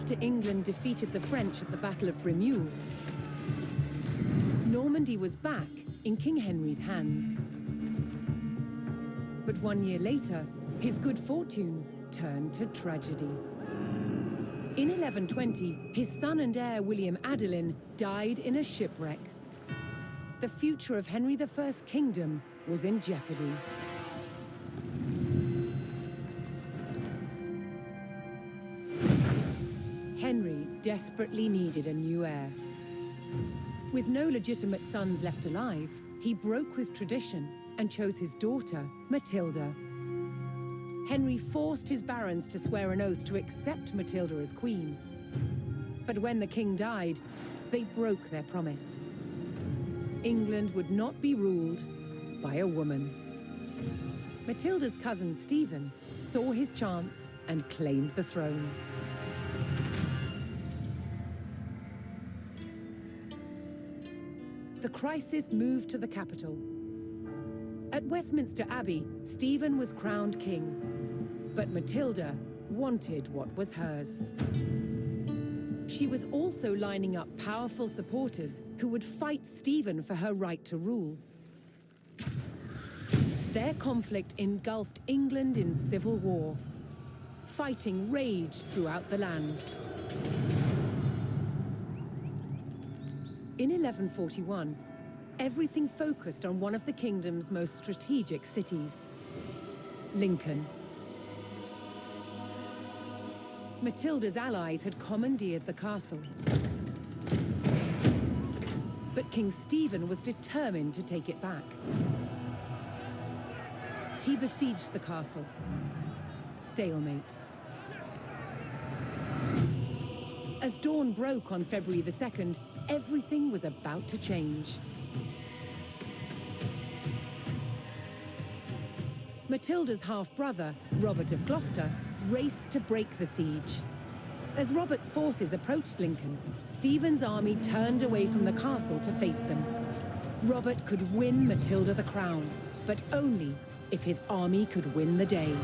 after England defeated the French at the Battle of Bremule, Normandy was back in King Henry's hands. But 1 year later, his good fortune turned to tragedy. In 1120, his son and heir William Adelin died in a shipwreck. The future of Henry I's kingdom was in jeopardy. Henry desperately needed a new heir. With no legitimate sons left alive, he broke with tradition and chose his daughter, Matilda. Henry forced his barons to swear an oath to accept Matilda as queen. But when the king died, they broke their promise. England would not be ruled by a woman. Matilda's cousin Stephen saw his chance and claimed the throne. The crisis moved to the capital. At Westminster Abbey, Stephen was crowned king, but Matilda wanted what was hers. She was also lining up powerful supporters who would fight Stephen for her right to rule. Their conflict engulfed England in civil war. Fighting raged throughout the land. In 1141, everything focused on one of the kingdom's most strategic cities, Lincoln. Matilda's allies had commandeered the castle. But King Stephen was determined to take it back. He besieged the castle. Stalemate. As dawn broke on February the 2nd, everything was about to change. Matilda's half-brother, Robert of Gloucester, raced to break the siege. As Robert's forces approached Lincoln, Stephen's army turned away from the castle to face them. Robert could win Matilda the crown, but only if his army could win the day.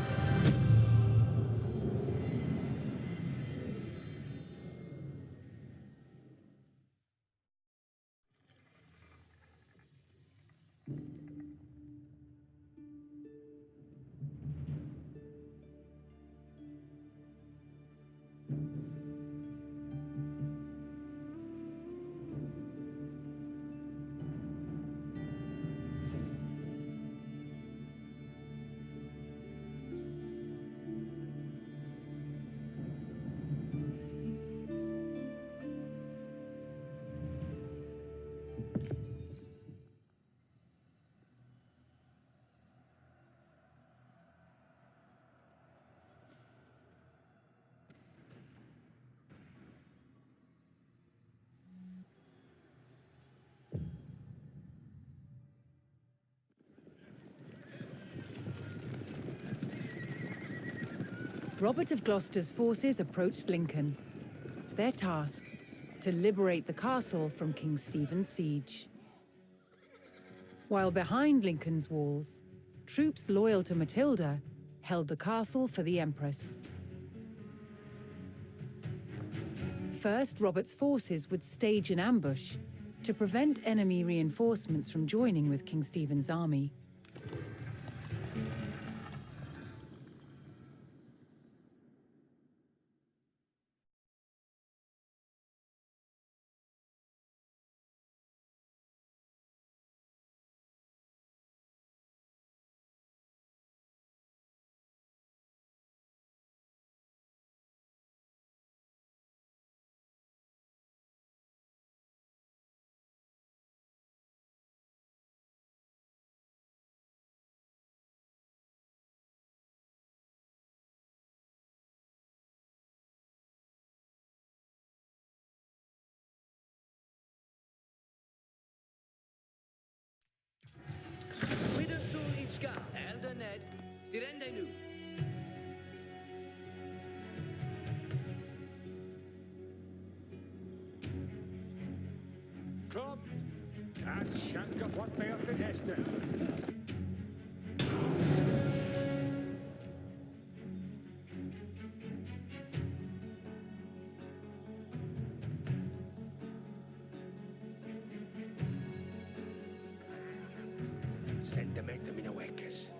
Robert of Gloucester's forces approached Lincoln. Their task, to liberate the castle from King Stephen's siege. While behind Lincoln's walls, troops loyal to Matilda held the castle for the Empress. First, Robert's forces would stage an ambush to prevent enemy reinforcements from joining with King Stephen's army. Elder Ned, stirende nu. Club, and shank of what may have been Hester. Send them to me, no wekkes.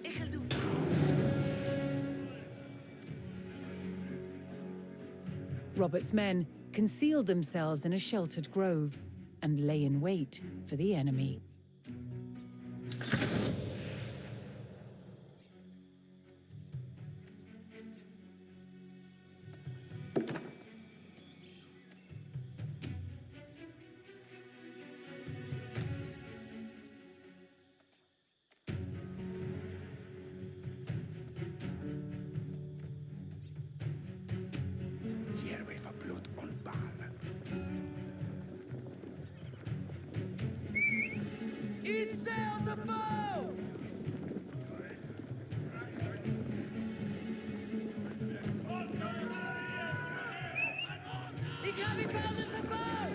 Ik doe. Robert's men concealed themselves in a sheltered grove and lay in wait for the enemy. Hier we for blood on Baal. Iets sail the bow! Ik ga weer verder de bow!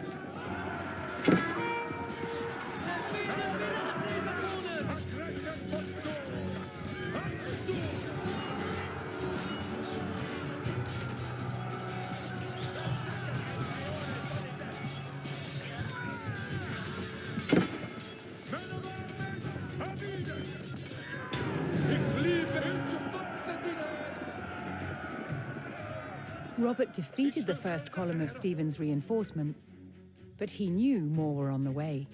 Het vierde winnaar deze bonus! Robert defeated the first column of Stephen's reinforcements, but he knew more were on the way.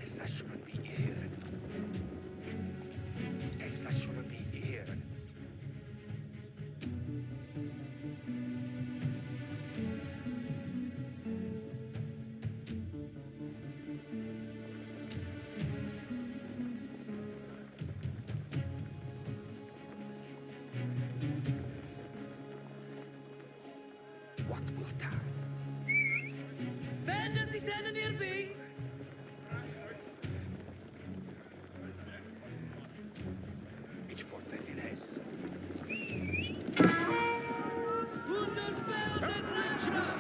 Essa shouldn't be here. Essa shouldn't be here. What will time? Bandits, die zijn er neerbij! Ich wollte den Hess. 100.000 Reichsmark!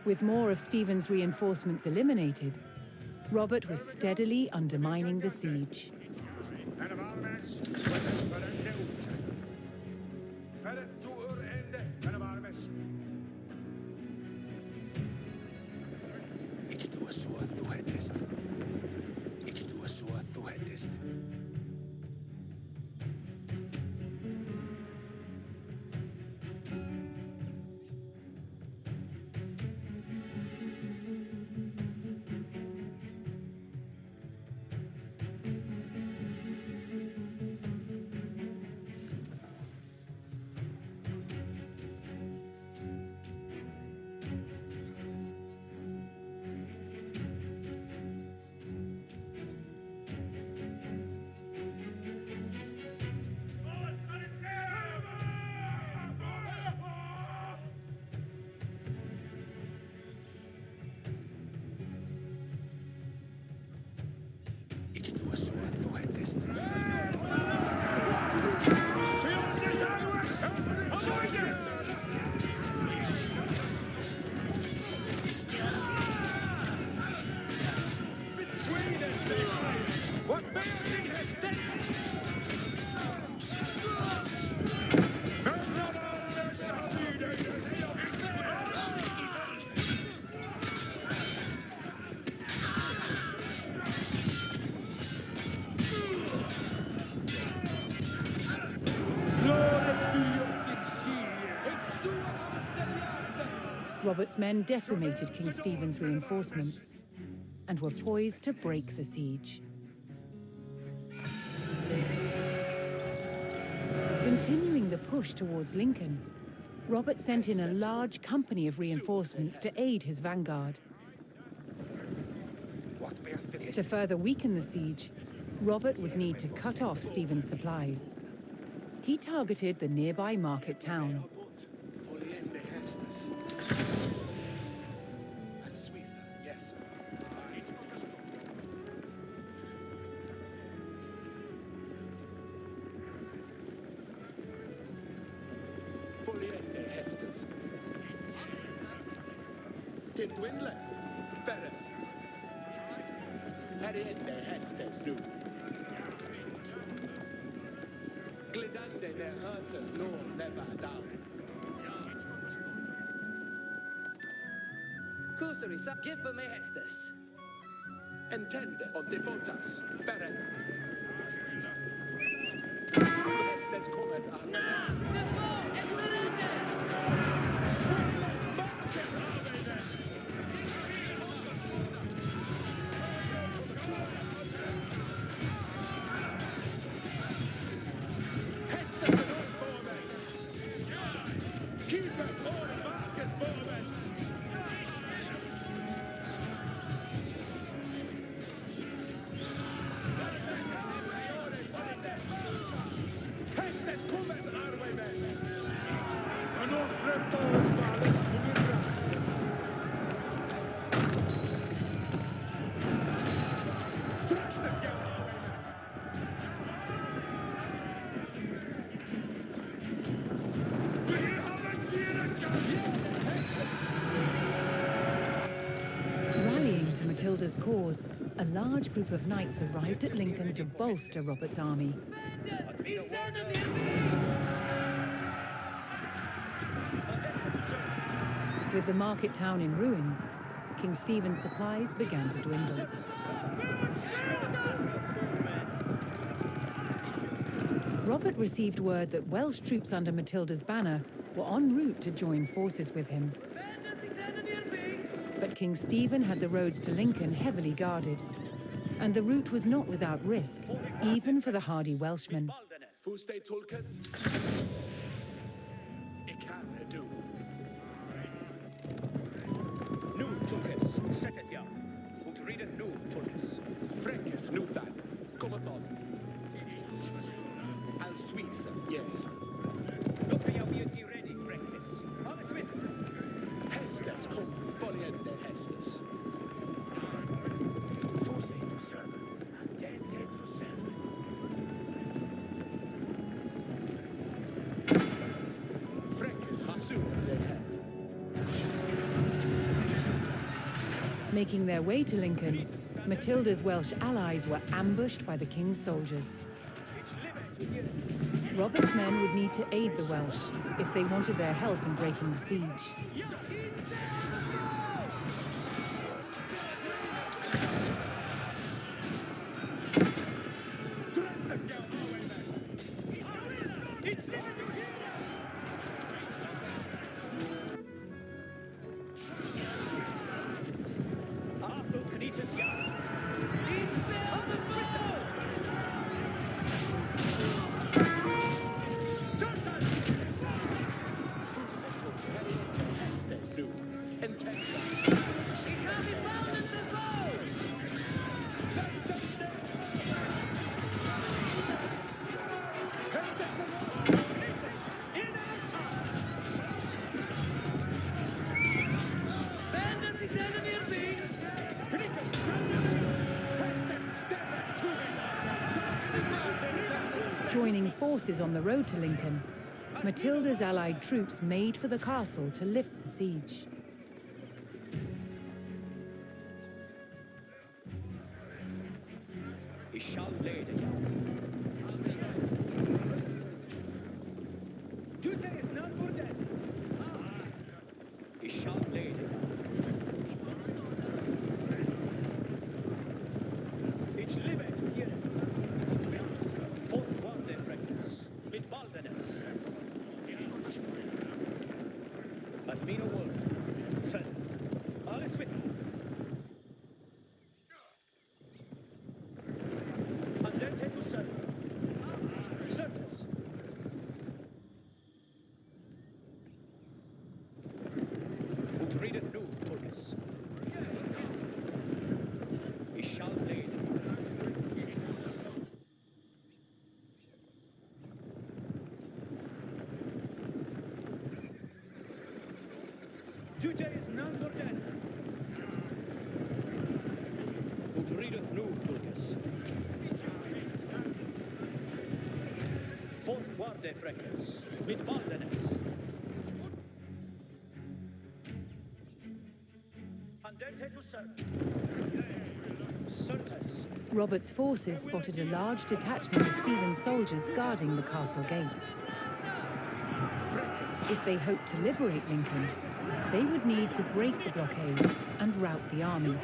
With more of Stephen's reinforcements eliminated, Robert was steadily undermining the siege. En de Armes, wat is verrende uit. Verder toe uur einde, en de Armes. Ich tue so, du hättest. Ich tue so, du hättest. Ich tue so, du hättest. Robert's men decimated King Stephen's reinforcements and were poised to break the siege. Continuing the push towards Lincoln, Robert sent in a large company of reinforcements to aid his vanguard. To further weaken the siege, Robert would need to cut off Stephen's supplies. He targeted the nearby market town. Dwindleth, Ferreth, Heriende Hestes nu. Glidande ne hurtus nor never down. Kusari, give for me Hestus. Entende on devotas, Ferreth. Hestes cometh on. The foe and Glidande! Matilda's cause, a large group of knights arrived at Lincoln to bolster Robert's army. With the market town in ruins, King Stephen's supplies began to dwindle. Robert received word that Welsh troops under Matilda's banner were en route to join forces with him. But King Stephen had the roads to Lincoln heavily guarded, and the route was not without risk, even for the hardy Welshmen. Fuste Tulkas? Ik kan do. Nu Tulkas, sättet ja. Och rida nu Tulkas. Fräckes Nuthan, Komathon. Al Suisse, yes. Look at your beauty ready, Fräckes. On the Smith. Hestes cometh, foliende Hestes. Fuse to serve, and then to serve. Fräckes Hassuas ahead. Making their way to Lincoln, Matilda's Welsh allies were ambushed by the king's soldiers. Robert's men would need to aid the Welsh if they wanted their help in breaking the siege. Joining forces on the road to Lincoln, Matilda's allied troops made for the castle to lift the siege. He shall lay the Duty is not for dead. He shall lay the It's livet here. Forth one their practice. Mit Baldenes. But me no word. Sir, all is with you. And then take to serve. Certes. Dute is none nor dead. Ut readeth nu, Tulkas. Fort guarde freques, mit baldenes. Andente to serve. Certes. Robert's forces spotted a large detachment of Stephen's soldiers guarding the castle gates. If they hoped to liberate Lincoln, they would need to break the blockade and rout the army.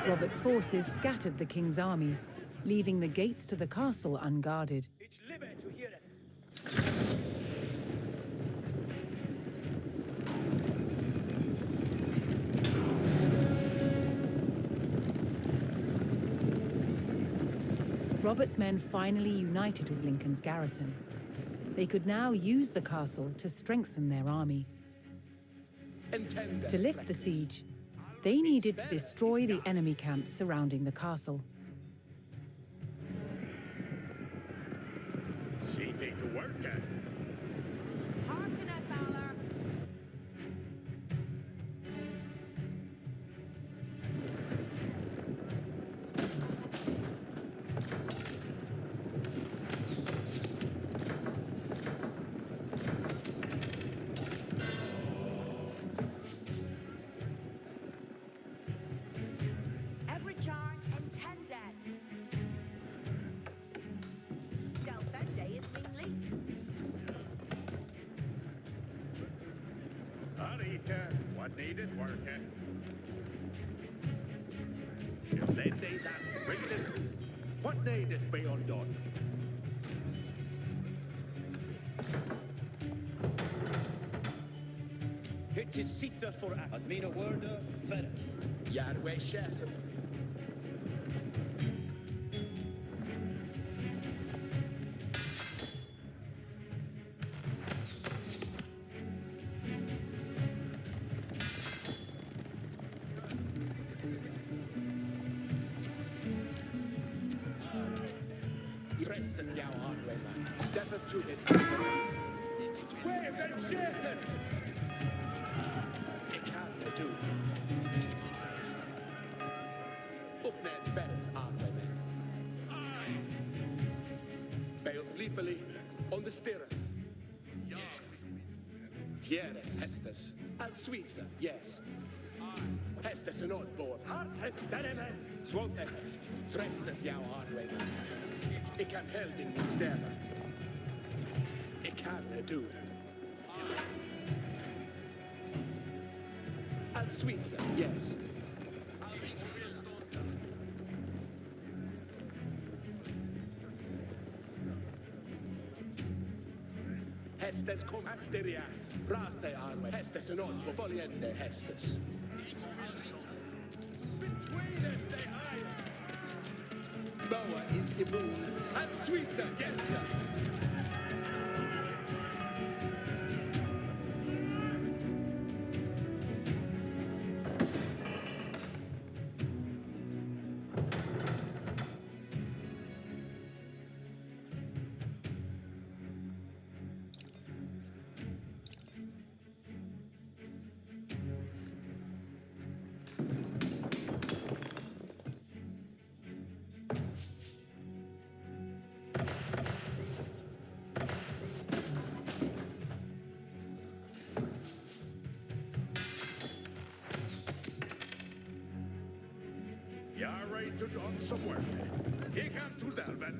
Robert's forces scattered the king's army, leaving the gates to the castle unguarded. Ich liebe to hear it. Robert's men finally united with Lincoln's garrison. They could now use the castle to strengthen their army. To lift the siege, they needed to destroy the enemy camps surrounding the castle. See thee to work at. Hearken at Valor. Every charge intended. Delfende is being leaked. Arita, what needed work at? If they need that written, what needeth be undone? It is Sitha for Admina Werder, Ferret. Yahweh Shattered. Pressen jou Yahweh man. Step up to it. Wave and shattered! It can't do. Uppnämnd Berth Yahweh man. Beoth Lipeli on the stirreth. Hiereth Hestes. Al Suiza, yes. Hestes and odd board. Hesteremen. Swote. Tresset jou Yahweh man. Ik kan heldin min städer. Ik kan du. Al Suiza, yes. Hestes kom Asterias. Rate arme. Hestes en on. Och följande Hestes. Boa is geboren. Al Suiza, yes sir. You're ready to done some work. Here come to Delvin.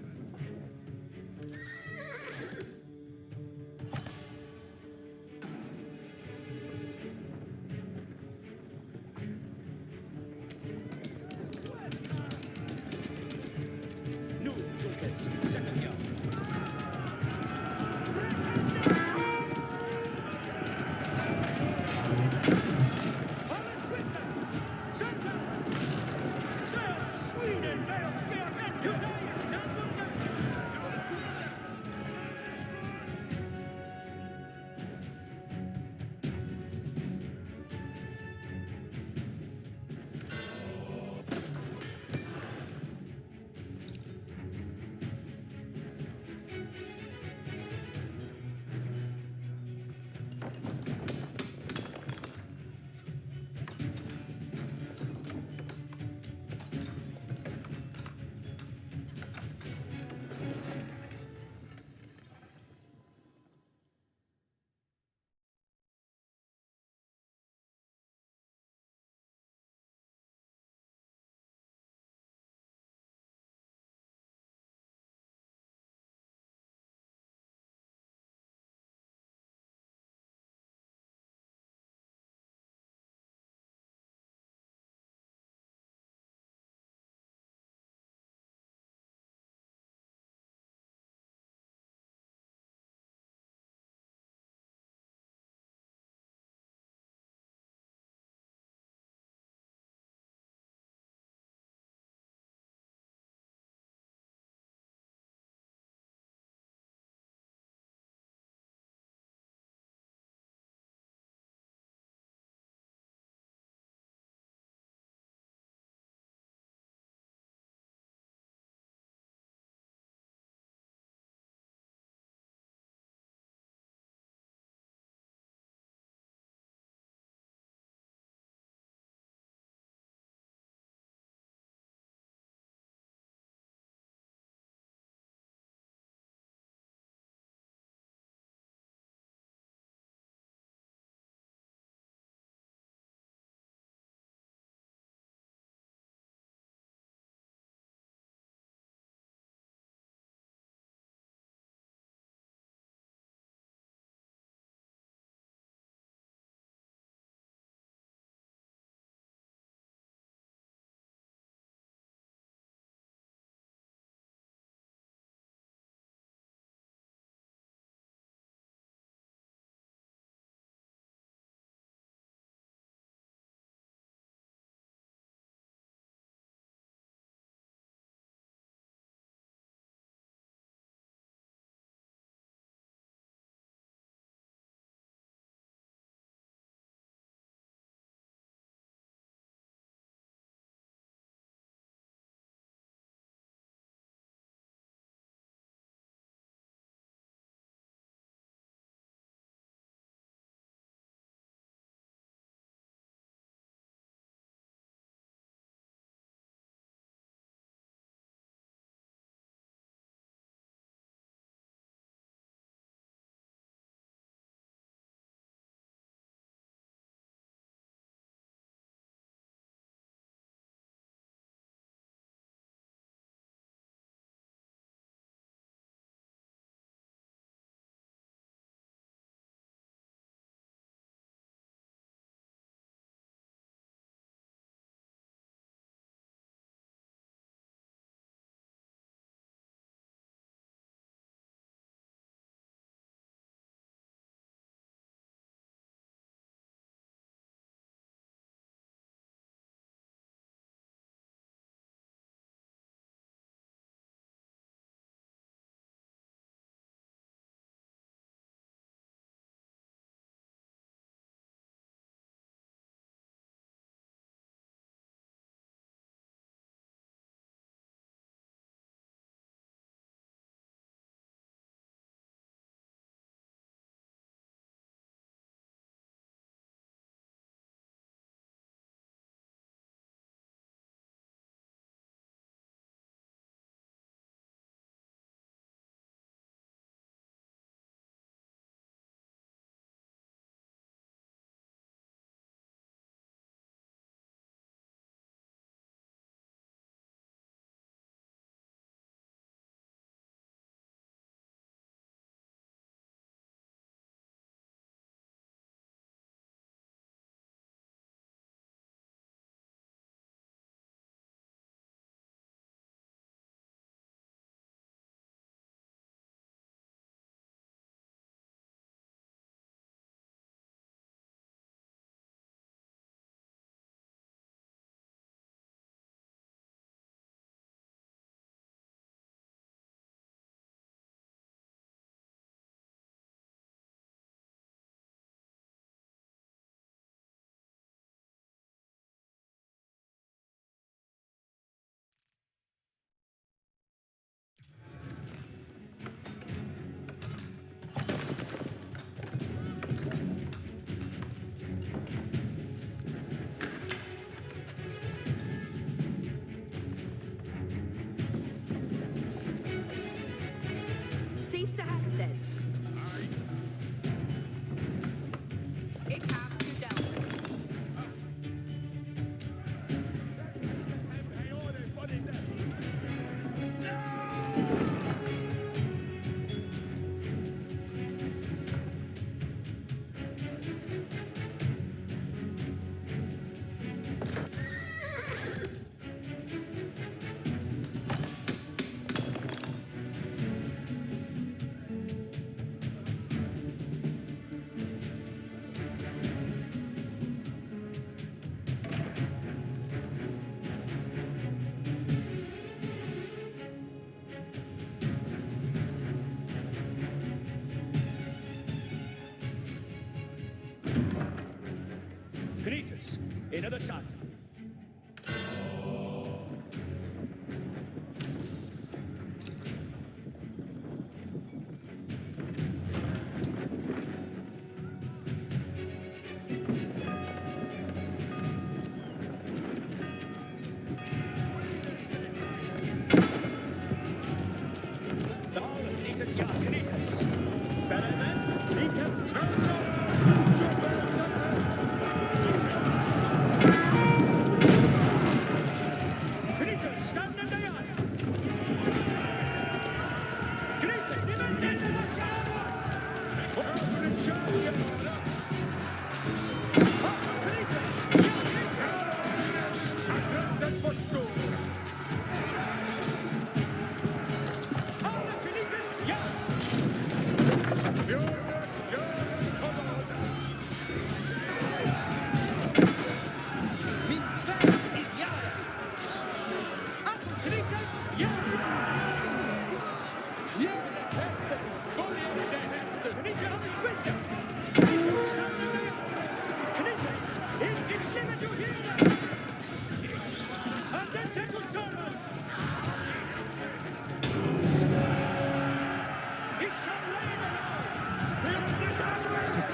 In the sun.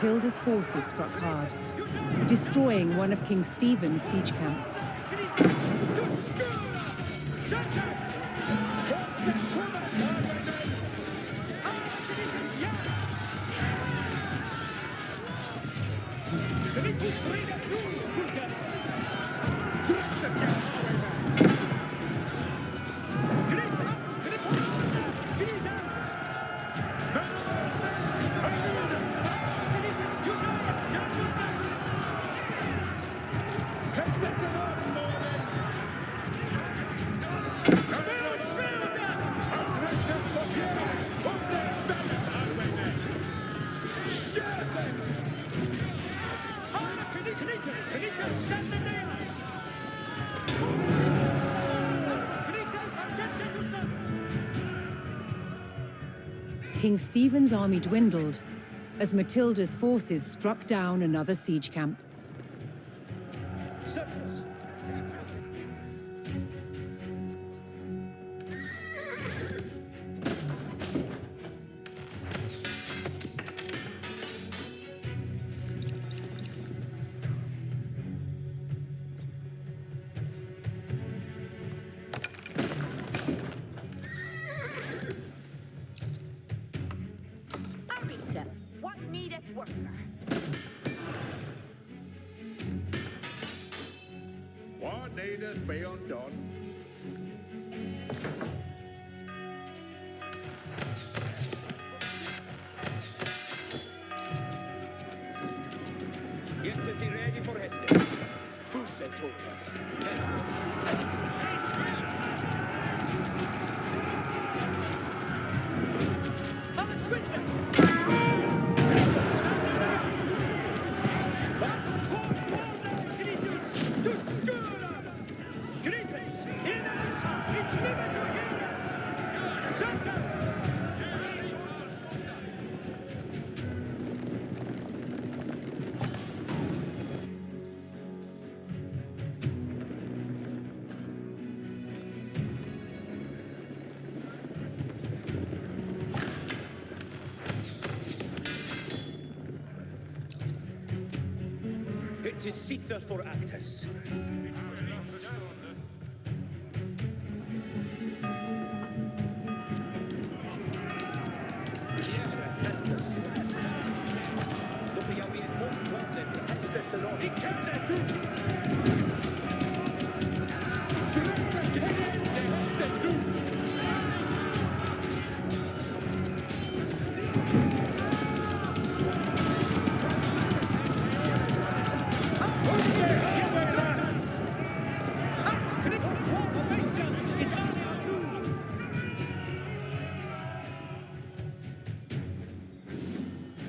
Matilda's forces struck hard, destroying one of King Stephen's siege camps. King Stephen's army dwindled as Matilda's forces struck down another siege camp. Surface. Arita, what needeth worker? What needeth be undone? Get to be ready for Hestus. Fuse totas. Estes. It is Caesar for Actus. Chiere Estes. Dobbiamo incontrare Estes and all.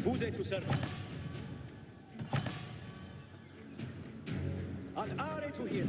Fuse to serve. Ad are to hear.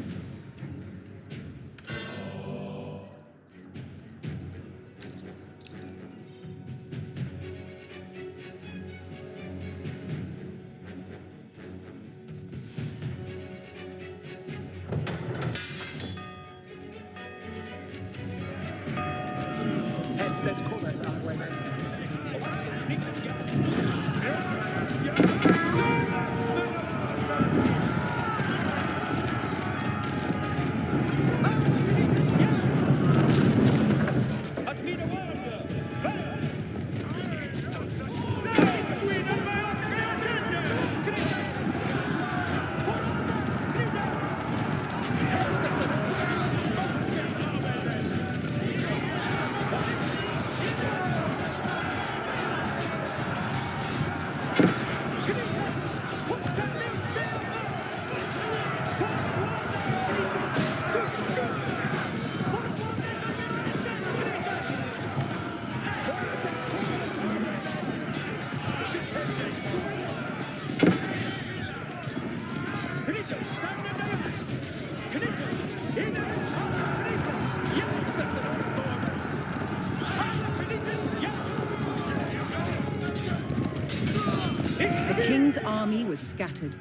The king's army was scattered,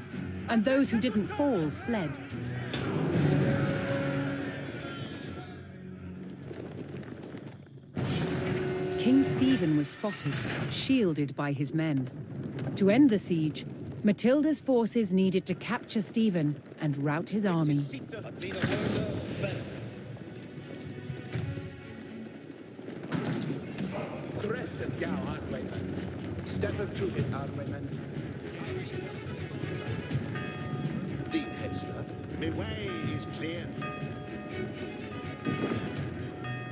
and those who didn't fall fled. King Stephen was spotted, shielded by his men. To end the siege, Matilda's forces needed to capture Stephen and rout his army. Crescent Yao Arwayman. Step to it, Arwayman. Thee, Hester. My way is clear.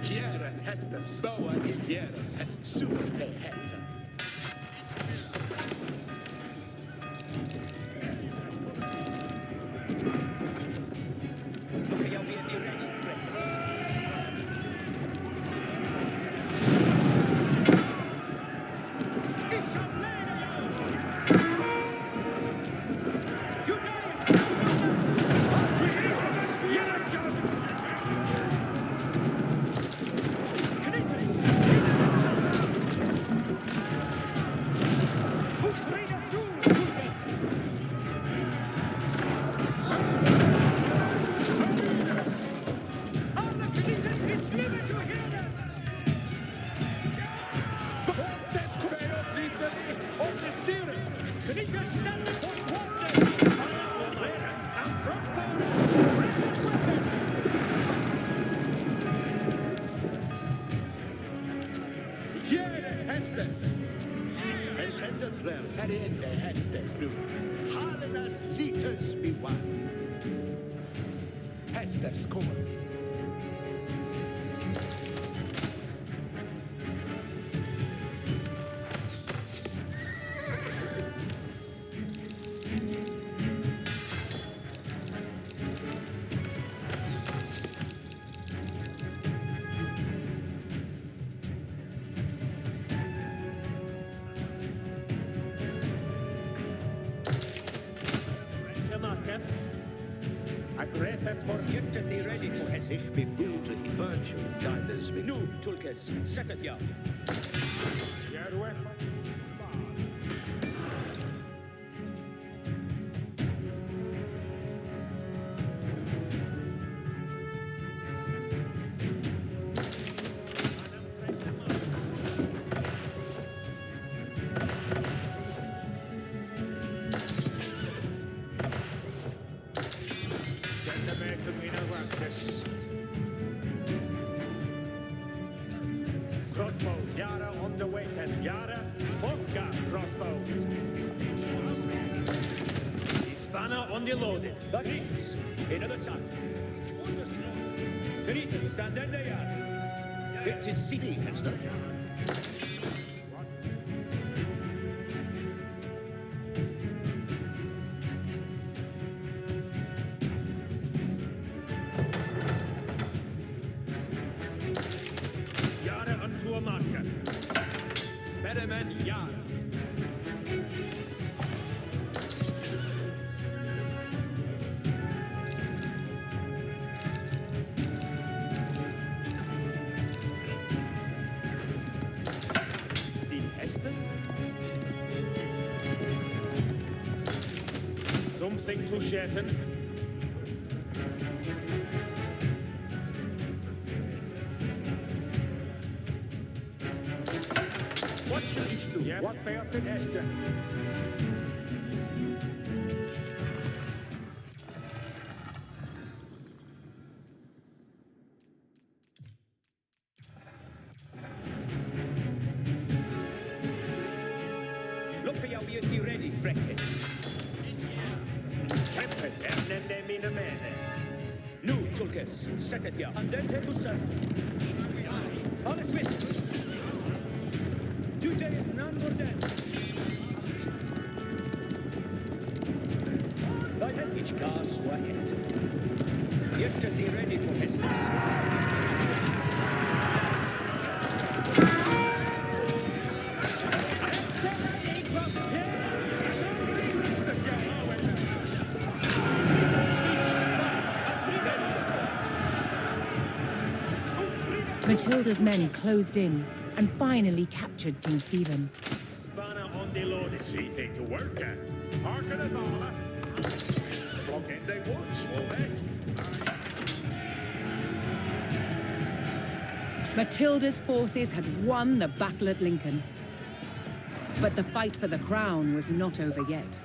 Kieran Hestas. Boa is Kieran Hest. Super they Hector. Look, you'll be at the ready, Freckles. Entender frem. Herinde Hestas nu. Halenas liters be one. Hestas kommer. Agrethas for Yurtati ready for Hesse. Ich be built in virtue, guiders me. Nu, Tulkes, settet ja. Jerweth. Crossbows, Yara on the way, and Yara, Fokka crossbows. The spanner on the loaded. Greetings, another side. Greetings, stand in the yard. It is city, Hester. Yara unto a marker. Sperreman Yara. The Hester? Something to Shetton. What shall ich do? Yep. What bearth it Hester? Look, you'll be ready, Freckles. Tempest, ernende mine mene. Nu, Tulkes, settet ja. Andente to serve. Alle Smith. Today is none more dead. Thy message cars were hit. Yet to be ready for Hestus. Matilda's men closed in and finally captured King Stephen. Spanner on the load. see thing to work at. Harken het alle. Block in they would, Swovet. Matilda's forces had won the battle at Lincoln. But the fight for the crown was not over yet.